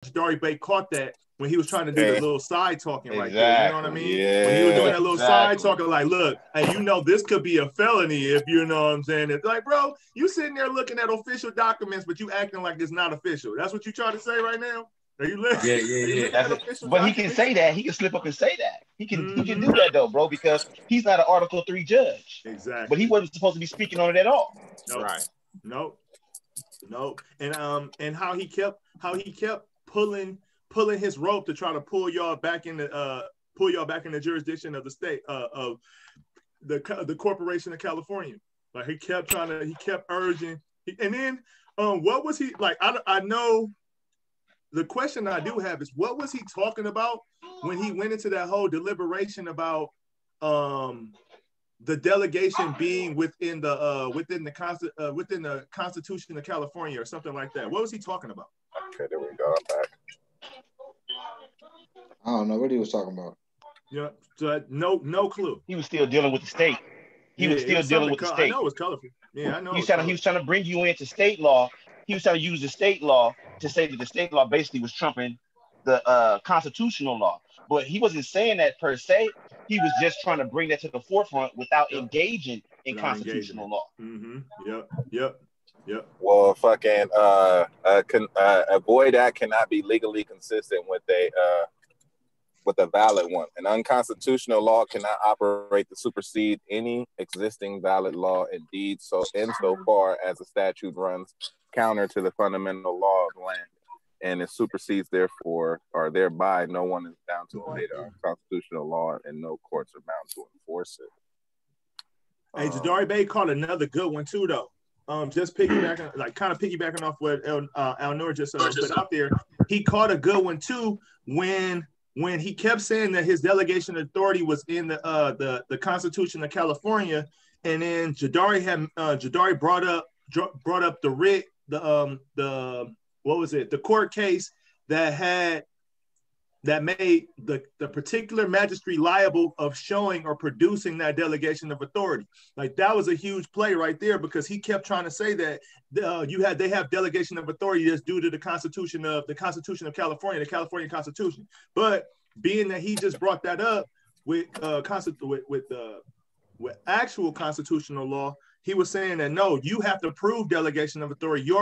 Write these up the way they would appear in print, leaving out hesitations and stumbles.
Jadari Bay caught that when he was trying to do the little side talking right there. You know what I mean? Yeah. When he was doing that little side talking, like, look, hey, you know, this could be a felony if you know what I'm saying. It's like, bro, you sitting there looking at official documents, but you acting like it's not official. That's what you trying to say right now? Are you listening? Yeah. But he can say that. He can slip up and say that. He can do that though, bro, because he's not an Article III judge. Exactly. But he wasn't supposed to be speaking on it at all. Nope. Right. Nope. And how he kept pulling his rope to try to pull y'all back in the jurisdiction of the state of the corporation of California. Like he kept urging. And then what was he like? I know the question I do have is what was he talking about when he went into that whole deliberation about the delegation being within the Constitution of California or something like that? What was he talking about? Okay, there we go. I'm back. I don't know what he was talking about. Yeah, so no clue. He was still dealing with the state. He was still dealing with the state. I know it's colorful. Yeah, I know. He was trying to bring you into state law. He was trying to use the state law to say that the state law basically was trumping the constitutional law. But he wasn't saying that per se. He was just trying to bring that to the forefront without engaging in constitutional law. Mm-hmm. Yep. Well, fucking a void act cannot be legally consistent with a valid one. An unconstitutional law cannot operate to supersede any existing valid law. Indeed, so insofar as the statute runs counter to the fundamental law of the land, and it supersedes, therefore, or thereby, no one is bound to obey the constitutional law, and no courts are bound to enforce it. Hey, Jadari Bay caught another good one too, though. Just piggybacking, kind of piggybacking off what Al Noor just put out there. He caught a good one too when he kept saying that his delegation authority was in the Constitution of California, and then Jadari brought up the writ, the court case that made the particular magistrate liable of showing or producing that delegation of authority. Like that was a huge play right there because he kept trying to say that they have delegation of authority that's due to the Constitution of California, the California Constitution. But being that he just brought that up with actual constitutional law, he was saying that no, you have to prove delegation of authority. You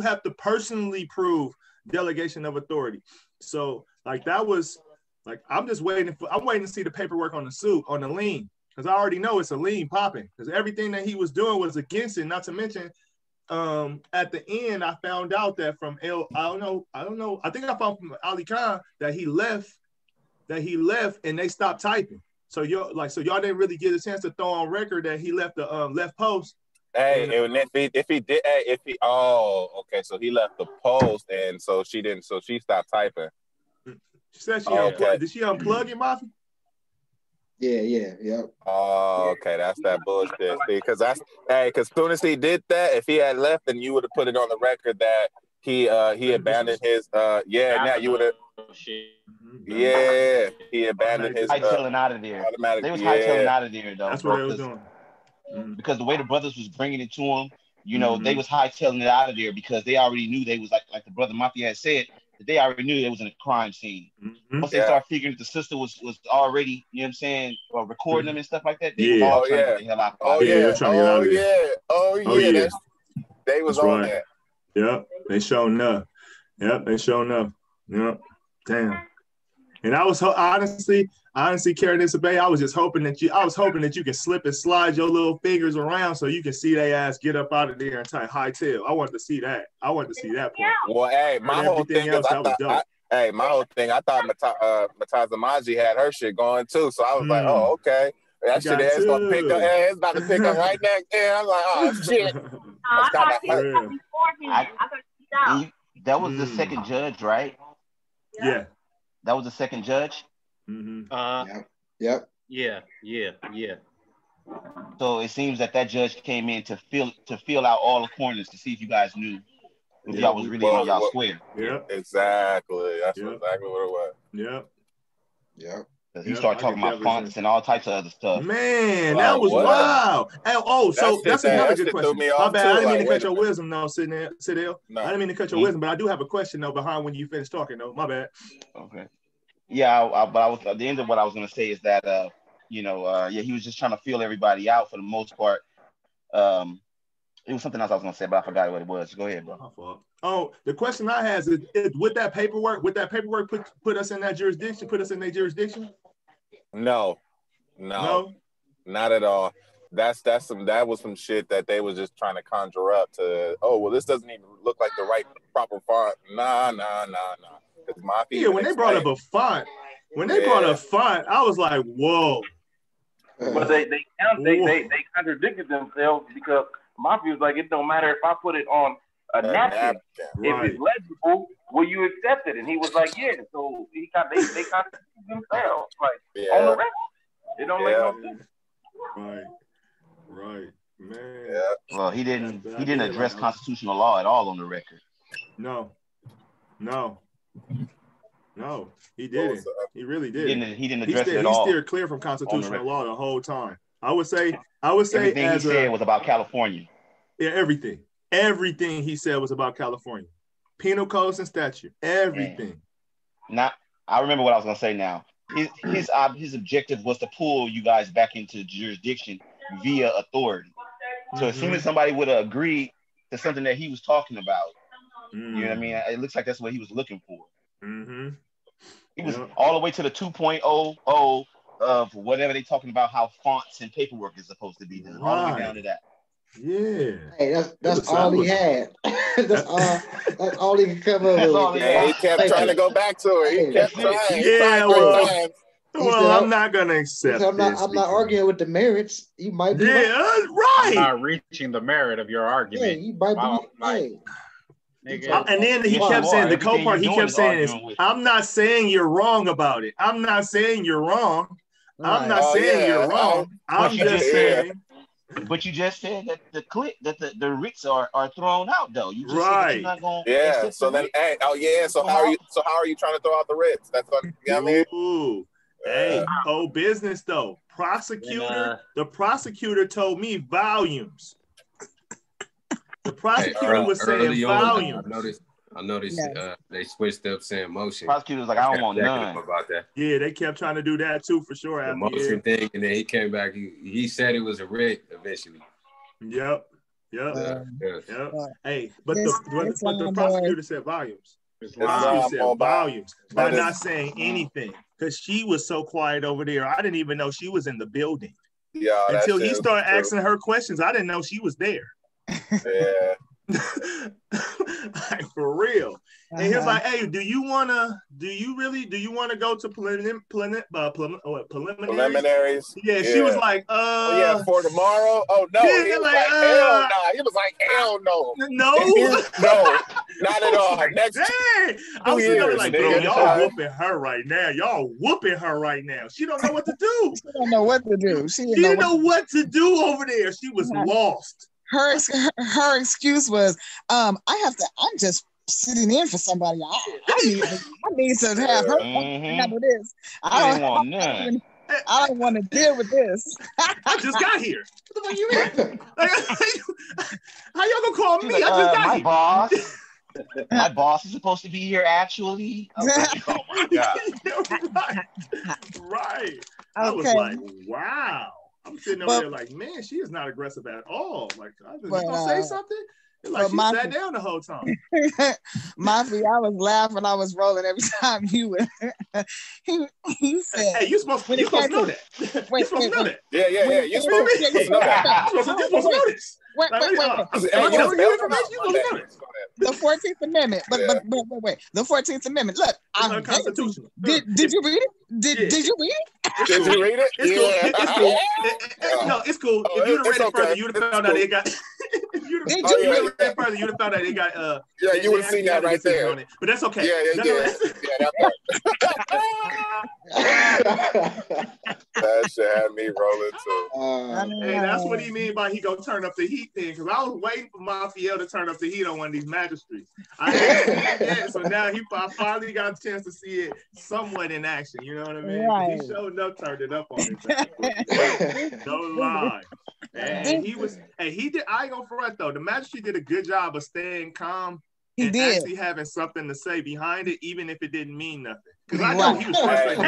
have to personally prove delegation of authority. So like that was like I'm waiting to see the paperwork on the suit on the lien because I already know it's a lien popping because everything that he was doing was against it. Not to mention, at the end I found out that from I don't know. I think I found from Ali Khan that he left and they stopped typing. So y'all didn't really get a chance to throw on record that he left the left post. Hey, okay, so he left the post, and so she stopped typing. She said she unplugged. Did she unplug it, Mafia? Yeah. Oh, okay, that's that bullshit. Because because soon as he did that, if he had left, then you would have put it on the record that he abandoned his now you would have. Yeah, he abandoned his hightailing out of there. They was hightailing out of there though. That's what they was doing. Because the way the brothers was bringing it to him, they was hightailing it out of there because they already knew they was like the brother Mafia had said that they already knew they was in a crime scene. Once they started figuring that the sister was already, you know what I'm saying, recording them and stuff like that, they was all trying to get the hell out. They was on that. Yep, they showing up. Yep, damn. And I was honestly carrying this debate. I was hoping that you could slip and slide your little fingers around so you can see their ass get up out of there and type hightail. I wanted to see that. Point. Well, hey, my whole thing is I thought Matazamaji had her shit going too. So I was like, oh, okay. That shit is gonna pick up. It's about to pick up right next. Yeah, I'm like, oh shit. That was the second judge, right? Yeah. That was the second judge? Mm-hmm. Yep. Yeah. So it seems that judge came in to fill out all the corners to see if you guys knew if y'all was really on y'all square. Yeah. Exactly. That's exactly what it was. Yep. Yep. He started talking about fonts and all types of other stuff. Man, that was wild. And, so that's another good question. My bad. I didn't mean to cut your wisdom, though, Sidell. I didn't mean to cut your wisdom, but I do have a question, though, behind when you finished talking, though. My bad. Okay. Yeah, but I was at the end of what I was going to say is that, he was just trying to feel everybody out for the most part. It was something else I was going to say, but I forgot what it was. Go ahead, bro. Oh, the question I have is with that paperwork put us in that jurisdiction, put us in their jurisdiction? No, not at all. That was some shit that they was just trying to conjure up to. Oh, well, this doesn't even look like the right proper font. Nah. Yeah, when they brought up a font, I was like, whoa. But they contradicted themselves because Mafia was like, it don't matter if I put it on a napkin. If it's legible, will you accept it? And he was like, yeah. So they contradicted themselves. Like on the record, it don't make no sense. Right, man. Yeah. Well, he didn't address constitutional law at all on the record. No, he didn't. He really didn't. He didn't address it at all. He steered clear from constitutional law the whole time. I would say everything he said was about California. Yeah, everything he said was about California. Penal codes and statute, everything. Now, I remember what I was going to say now. His objective was to pull you guys back into jurisdiction via authority. So as soon as somebody would have agreed to something that he was talking about, you know what I mean? It looks like that's what he was looking for. He was all the way to the 2.00 of whatever they talking about, how fonts and paperwork is supposed to be done. All the way down to that. Yeah. Hey, that's all he had. that's all he could come up with. Yeah, he kept trying to go back to it. He kept trying. Yeah, well, I'm not gonna accept I'm not arguing with the merits. You might be right. I'm not reaching the merit of your argument. Yeah, you might be and then he kept saying the co-part. He kept saying is, "I'm not saying you're wrong about it. I'm not saying you're wrong. I'm not saying you're wrong. I'm just saying." But you just said that the writs are thrown out though. You just said that you're not going. Yeah. So then, So how are you trying to throw out the writs? That's what I mean. Ooh. Hey, business though. The prosecutor told me volumes. The prosecutor was saying volumes. I noticed they switched up saying motion. Prosecutor was like, I don't want none about that. Yeah, they kept trying to do that too, for sure. The motion thing, and then he came back. He said it was a writ eventually. Yep. Hey, but the prosecutor said volumes. Volumes by not saying anything because she was so quiet over there. I didn't even know she was in the building. Yeah, until he started asking her questions. I didn't know she was there. Yeah. Like, for real. And he was like, hey, do you want to go to preliminaries? Yeah, she was like, for tomorrow? Oh, no. Yeah, he was like, hell no. He was like, hell no. No. No, not at all. Next I was sitting there like, bro, y'all whooping her right now. Y'all whooping her right now. She don't know what to do. She don't know what to do. She didn't know what to do over there. She was lost. Her excuse was, I'm just sitting in for somebody. I need to have her handle this. I don't want to deal with this. I just got here. What the fuck you mean? How y'all gonna call me? I just got here. Boss. My boss is supposed to be here actually. Like, oh my God. Right. I was like, wow. I'm sitting over there like, man, she is not aggressive at all. Like, I was gonna say something. Like she sat down the whole time. Mafia, I was laughing, I was rolling every time he would. he said, "Hey, you supposed to know that. Wait, you're supposed to know that. Yeah. You're supposed to know that. You're supposed to know this. Wait. The 14th Amendment. But wait. The 14th Amendment. Look, I'm constitutional. Did you read it? Did you read it? Did you read it? It's cool. No, it's cool. If you'd have read it further, you'd have found out it got. If you'd have read it further, you'd have found out it got. Yeah, you would have seen that right there. But that's okay. Yeah. That's shit had me rolling too. Hey, that's what he mean by he gonna turn up the heat thing. Because I was waiting for Mafiel to turn up the heat on one of these magistrates. I hadn't seen it yet, so now I finally got a chance to see it somewhat in action. You know what I mean? Right. He showed up, turned it up on it. No lie. And he was, and he did. I ain't gonna front though. The magistrate did a good job of staying calm. He and did. actually having something to say behind it, even if it didn't mean nothing. Because I know he was frustrated.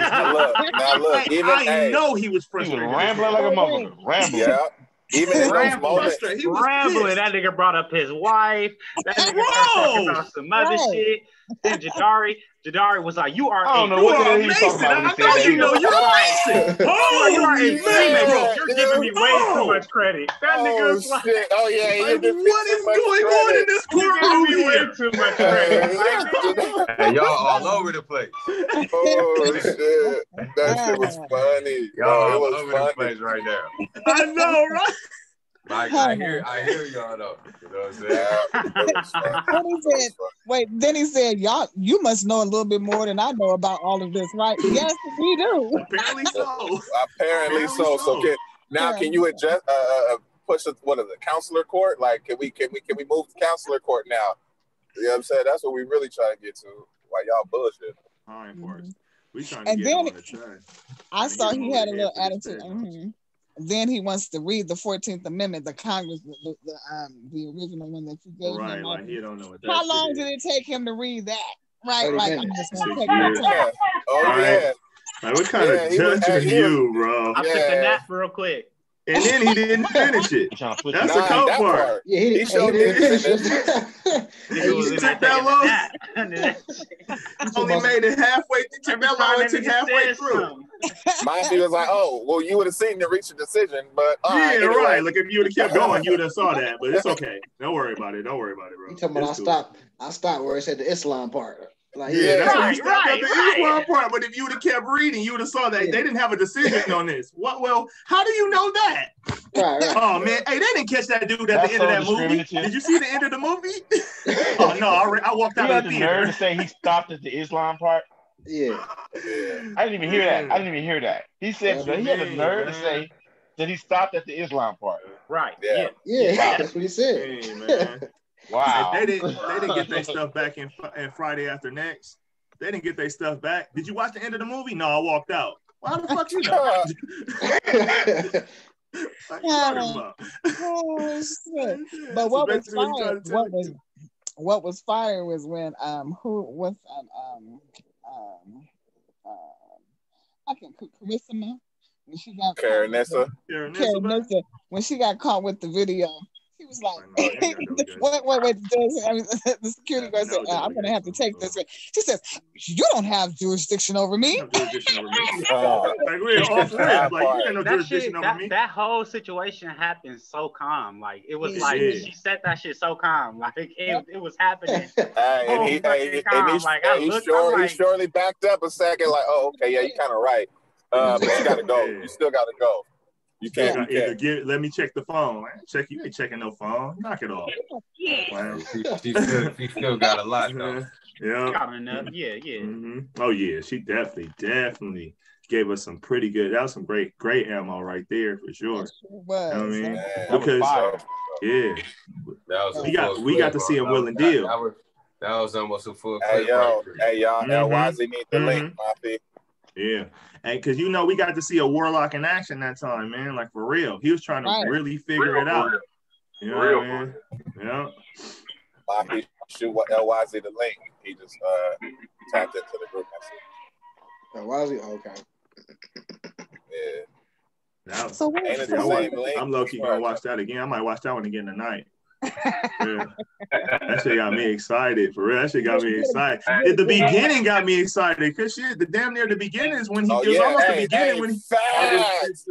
I know he was frustrated. He was rambling like a motherfucker. Rambling. Yeah. Even in those moments. He was rambling. That nigga brought up his wife. That nigga started talking about some other shit. Then Jadari was like, "You are I don't know what the hell he was talking about. I know you know you're Mason. Oh, you are a teammate, bro. You're giving me way too much credit. That nigga was like, "Oh yeah, like, what is going on in this courtroom here? Way too much credit." Hey, y'all all over the place. Oh shit, that shit was funny. Y'all all over the place right now. I know, right? Like I hear y'all though. You know what I'm saying? Then he said, y'all, you must know a little bit more than I know about all of this, right? Yes, we do. Apparently so. Apparently so. So can you adjust push what is it, counselor court? Like can we move to counselor court now? You know what I'm saying? That's what we really try to get to. While y'all bullshit. All right, for us. We trying to get on the track. I saw he had a little attitude. Then he wants to read the 14th Amendment, the Congress, the original one that you gave him. Right, like he don't know what that How long did it take him to read that? Right, like I'm just gonna take my time. Oh yeah. Like, what kind of judge are you, bro? I took a nap real quick. And then he didn't finish it. That's the cold part. Yeah, he didn't finish it. He took that long. Only made it halfway. He took that long and took halfway through. Mine was like, oh, well, you would have seen to reach a decision, but yeah, right. Like if you would have kept going, you would have saw that. But it's okay. Don't worry about it. Don't worry about it, bro. You talking about I stopped where it said the Islam part. Like, yeah, that's where you stopped at the Islam part. But if you would have kept reading, you would have saw that they didn't have a decision on this. What? Well, how do you know that? Right. Oh man, hey, they didn't catch that dude at the end of that movie. Did you see the end of the movie? Oh no, I walked out of the theater. Nerve to say he stopped at the Islam part. Yeah. I didn't even hear that. He said he had the nerve to say that he stopped at the Islam part. Right. Yeah. That's what he said. Hey, man. Wow. They didn't get their stuff back in Friday After Next. They didn't get their stuff back. Did you watch the end of the movie? No, I walked out. Why the fuck you know? Oh shit! But what was fire was when I can't Carissa when she got Karenessa when she got caught with the video. He was like, wait, the security guard said, I'm going to have to take this. She says, you don't have jurisdiction over me. That whole situation happened so calm. Like, it was like, she said that shit so calm. Like, it was happening. He surely backed up a second, like, oh, okay, yeah, you're kind of right. But you got to go. You still got to go. You can't. Let me check the phone. You ain't checking no phone. Knock it off. She still got a lot though. Yeah. Yeah. Mm-hmm. Oh yeah, she definitely gave us some pretty good. That was some great ammo right there for sure. You know what I mean? Because we got to see him will and deal. That was almost a full. Hey y'all, LYZ need the link, Mafia. Yeah, and because we got to see a warlock in action that time, man. Like for real, he was trying to really figure it out. You know what I mean? Yeah. Mafia shoot LYZ the link. He just tapped into the group message. LYZ, okay. Yeah. So I'm low-key gonna watch that again. I might watch that one again tonight. Yeah. That shit got me excited for real. That shit got me excited. At the beginning, got me excited because shit. The damn near the beginning is when he was almost the beginning when he facts.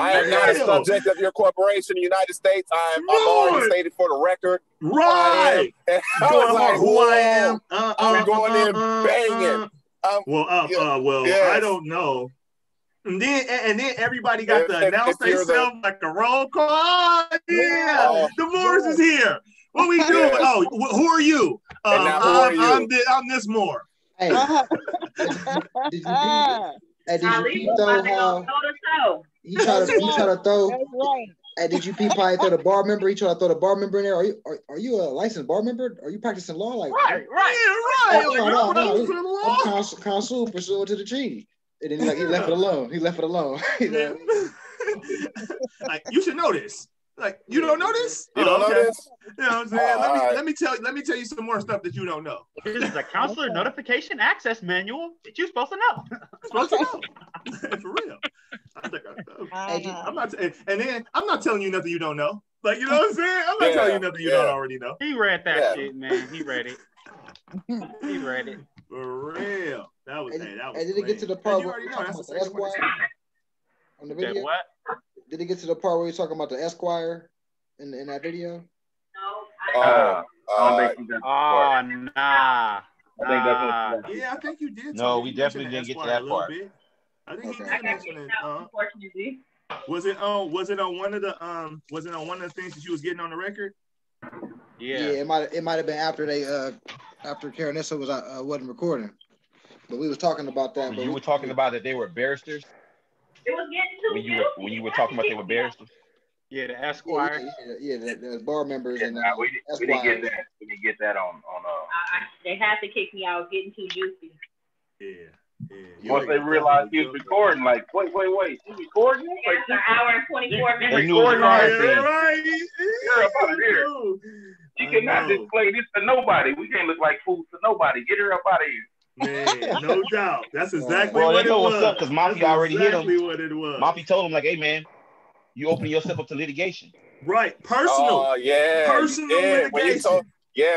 I am not a subject of your corporation, the United States. I'm already stated for the record. Right. I was like, who I am. I'm going in banging. I don't know. And then everybody got to announce themselves like a roll call. Oh, yeah, DeMorris is here. What we doing? Yes. Oh, who are you? I'm this more. Hey, did Hey, did you peep though how he tried to throw? That's right. Hey, did you peep how he throw the bar member? He tried to throw the bar member in there. Are you a licensed bar member? Are you practicing law? Like right. I'm consul pursuant to the treaty. And then he left it alone. He left it alone. Like, you should know this. Like, you don't know this? You don't know this? You know what I'm saying? Let me tell you some more stuff that you don't know. This is a counselor notification access manual that you're supposed to know. For real. I think I know. I'm not, and then I'm not telling you nothing you don't know. Like, you know what I'm saying? I'm not telling you nothing you don't already know. He read that shit, man. He read it. He read it. For real. That was. And did it get to the part where you're talking about the Esquire on the video? What? Did it get to the part where you're talking about the Esquire in that video? I don't think nah. Yeah, I think you did. No, we definitely didn't get to that part. I think he did mention it. Unfortunately. Was it on one of the things that you was getting on the record? Yeah, it might have been after after Karenessa wasn't recording, but we was talking about that. You were talking about that they were barristers. It was getting too when you were talking about they were barristers. Yeah, the Esquire. Yeah, the bar members and we didn't get that. We didn't get that on. They had to kick me out, getting too juicy. Yeah. Once they realized he was recording, like, wait, he's recording? Yeah, it's an hour and 24 minutes. They knew it was right. You're up out of here. You cannot display this to nobody. We can't look like fools to nobody. Get her up out of here. Man, no doubt. That's exactly what it was. What's up, because Mafia already hit him. Exactly what it was. Mafia told him, like, hey, man, you open yourself up to litigation. Right. Personal. Oh, yeah. Personal litigation.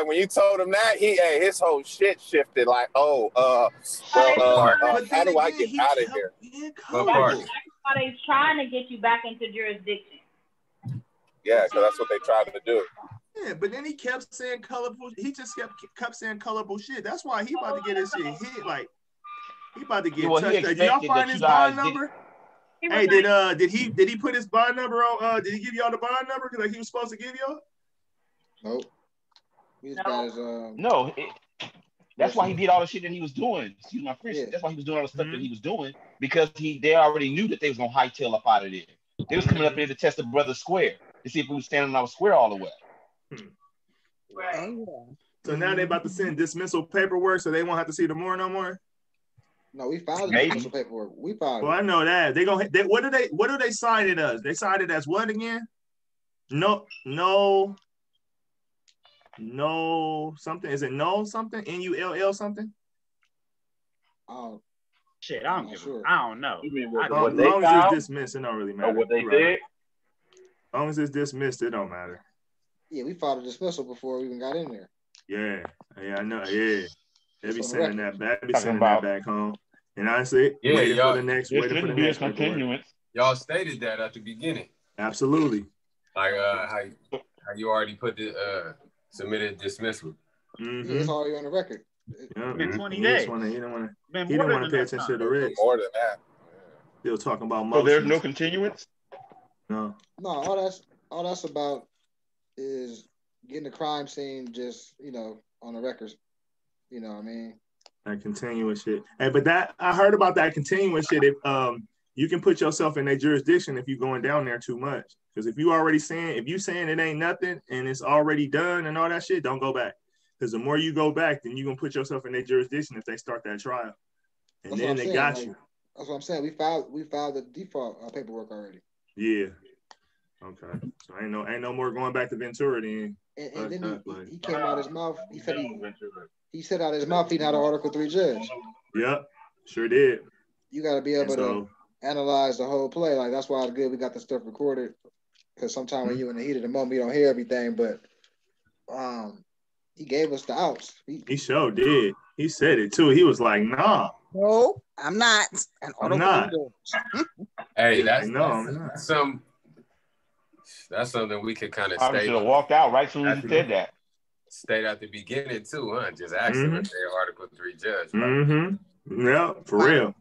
When you told him that, his whole shit shifted. Like, how do I get out of here? That's why they're trying to get you back into jurisdiction. Yeah, because that's what they tried to do. Yeah, but then he kept saying colorful. He just kept saying colorful shit. That's why he about to get his shit hit. Like, he about to get touched. Did y'all find his bond number? Hey, did he put his bond number on? Did he give y'all the bond number? Because he was supposed to give y'all? Nope. These guys, no, that's why he did all the shit that he was doing. Excuse my French. Yeah. That's why he was doing all the stuff that he was doing, because they already knew that they was gonna hightail up out of there. They was coming up here to test the brother square to see if we was standing on our square all the way. Right. So now they about to send dismissal paperwork, so they won't have to see the more no more. No, we filed the dismissal paperwork. We filed. Well, I know that what do they sign it as? They sign it as what again? No something. Is it no something? NULL something? Oh shit! I don't know. You mean as long as it's dismissed, it don't really matter. What they did? As long as it's dismissed, it don't matter. Yeah, we filed a dismissal before we even got in there. Yeah, I know. Yeah, they be sending that back. Back home. And honestly, waiting for the next continuance. Y'all stated that at the beginning. Absolutely. Like how you already put the submitted dismissal. Mm-hmm. Yeah, it's already on the record. Yeah, been 20 days. He don't want to pay attention to the risk. More than that. Still talking about motions. So there's no continuance? No. No, all that's about is getting the crime scene just, on the records. You know what I mean? That continuous shit. Hey, but I heard about that continuous shit. If you can put yourself in a jurisdiction if you're going down there too much. Because if you saying it ain't nothing and it's already done and all that shit, don't go back. Because the more you go back, then you're gonna put yourself in their jurisdiction if they start that trial. And that's then they got you. That's what I'm saying. We filed the default paperwork already. Yeah. Okay. So ain't no more going back to Ventura then. And then he came out his mouth. He said he said out his mouth he's not an Article 3 judge. Yep. Sure did. You got to be able to analyze the whole play. Like, that's why it's good we got the stuff recorded. Because sometimes when you're in the heat of the moment, you don't hear everything. But he gave us the outs. He sure did. He said it too. He was like, "Nah, no, I'm not. I'm not." Hey, that's something we could kind of state. I should have walked out right soon as you said that. State at the beginning too, huh? Just ask them if they're Article 3 judge. Right? Mm-hmm. Yeah, for real.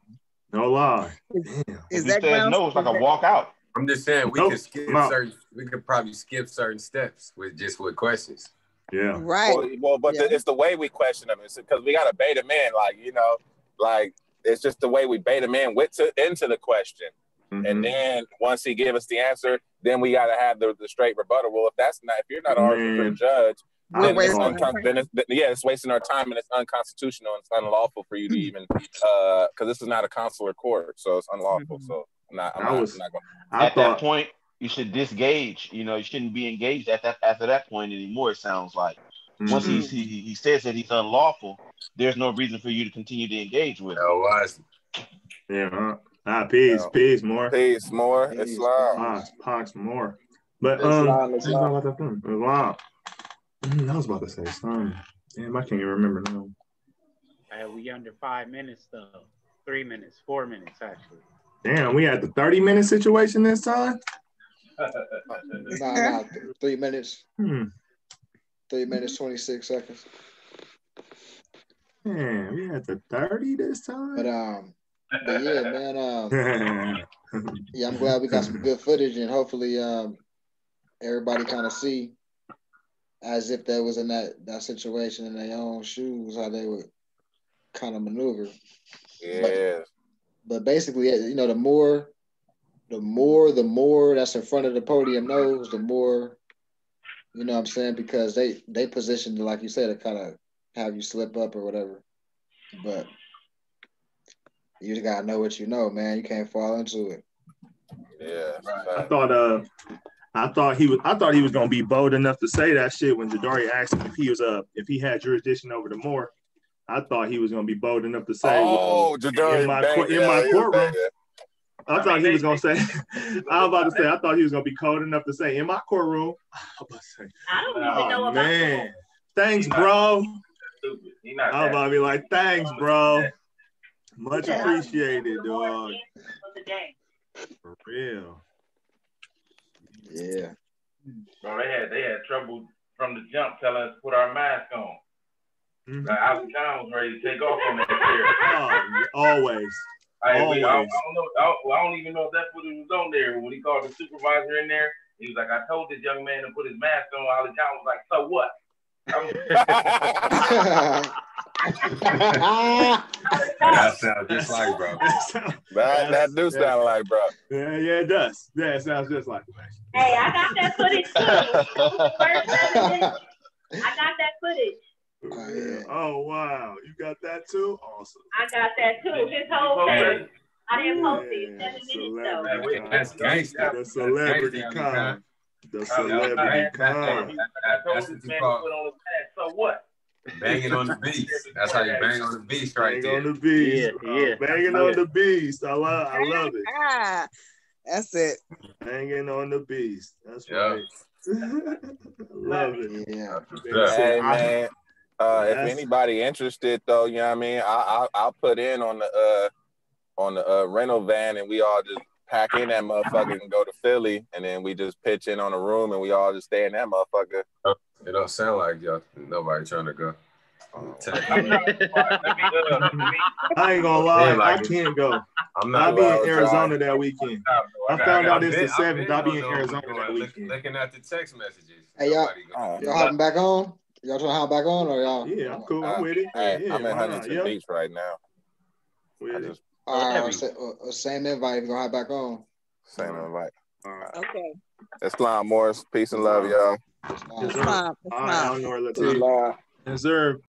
No lie. Is that no? It's like a walkout. I'm just saying we could probably skip certain steps with questions. Yeah. Right. Well, but it's the way we question them. It's because we got to bait them in, like it's just the way we bait him in into the question. And then once he give us the answer, then we got to have the straight rebuttal. Well, if you're not arguing for the judge, then it's wasting our time, and it's unconstitutional and it's unlawful for you to even because this is not a consular court, so it's unlawful. So I'm not going. At that point, you should disengage. You know, you shouldn't be engaged after that point anymore. It sounds like once he says that he's unlawful, there's no reason for you to continue to engage with him. Peace more. Peace more. Islam. Pox more. But Islam. I was about to say something. Damn, I can't even remember now. We under 5 minutes though. 3 minutes, 4 minutes actually. Damn, we had the 30-minute situation this time. Nah, 3 minutes. 3 minutes, 26 seconds. Man, we had the 30 this time. But yeah, man. Yeah, I'm glad we got some good footage, and hopefully, everybody kind of see as if they was in that situation in their own shoes, how they would kind of maneuver. Yeah. But basically, you know, the more that's in front of the podium knows, the more, you know what I'm saying, because they positioned, like you said, to kind of have you slip up or whatever. But you just gotta know what you know, man. You can't fall into it. Yeah. I thought he was gonna be bold enough to say that shit when Jadari asked him if he had jurisdiction over the Moore. I thought he was gonna be bold enough to say, Jadari in my courtroom. I thought he was gonna say. I was about to say. I thought he was gonna be cold enough to say in my courtroom. I don't even know about man. Thanks, bro. I was about to be like, thanks, bro. Much appreciated, dog. For real. Yeah. Bro, they had trouble from the jump telling us to put our mask on. Like Alex John was ready to take off on that chair. Always. I don't even know if that footage was on there. When he called the supervisor in there, he was like, I told this young man to put his mask on. Alex John was like, so what? That sounds just like bro. That do sound like bro. Yeah, it does. Yeah, it sounds just like bro. Hey, I got that footage too. I got that footage. Oh wow, you got that too? Awesome. I got that too. His whole thing. I didn't post it. 7 minutes though. That's gangster. The celebrity con. The celebrity con. That's what you call. So what? Banging on the beast. That's how you bang on the beast right there. Banging on the beast. Yeah. Banging on the beast. I love it. That's it. Banging on the beast. That's right. Love it. Yeah. Hey man. If anybody interested though, you know what I mean, I'll put in on the rental van, and we all just pack in that motherfucker and go to Philly, and then we just pitch in on a room and we all just stay in that motherfucker. It don't sound like y'all nobody trying to go. I ain't gonna lie, I can't go. I'll be in Arizona that weekend. I found out it's the 7th. I'll be in Arizona that weekend. Looking at the text messages. Hey, y'all hopping back on? Y'all trying to hop back on, or y'all? Yeah, I'm cool. I'm with it. Hey, I'm in Huntington Beach right now. All right, same invite. We're gonna hop back on. Same invite. Okay. Islam Morris. Peace and love, y'all. Yes, sir. Yes, sir.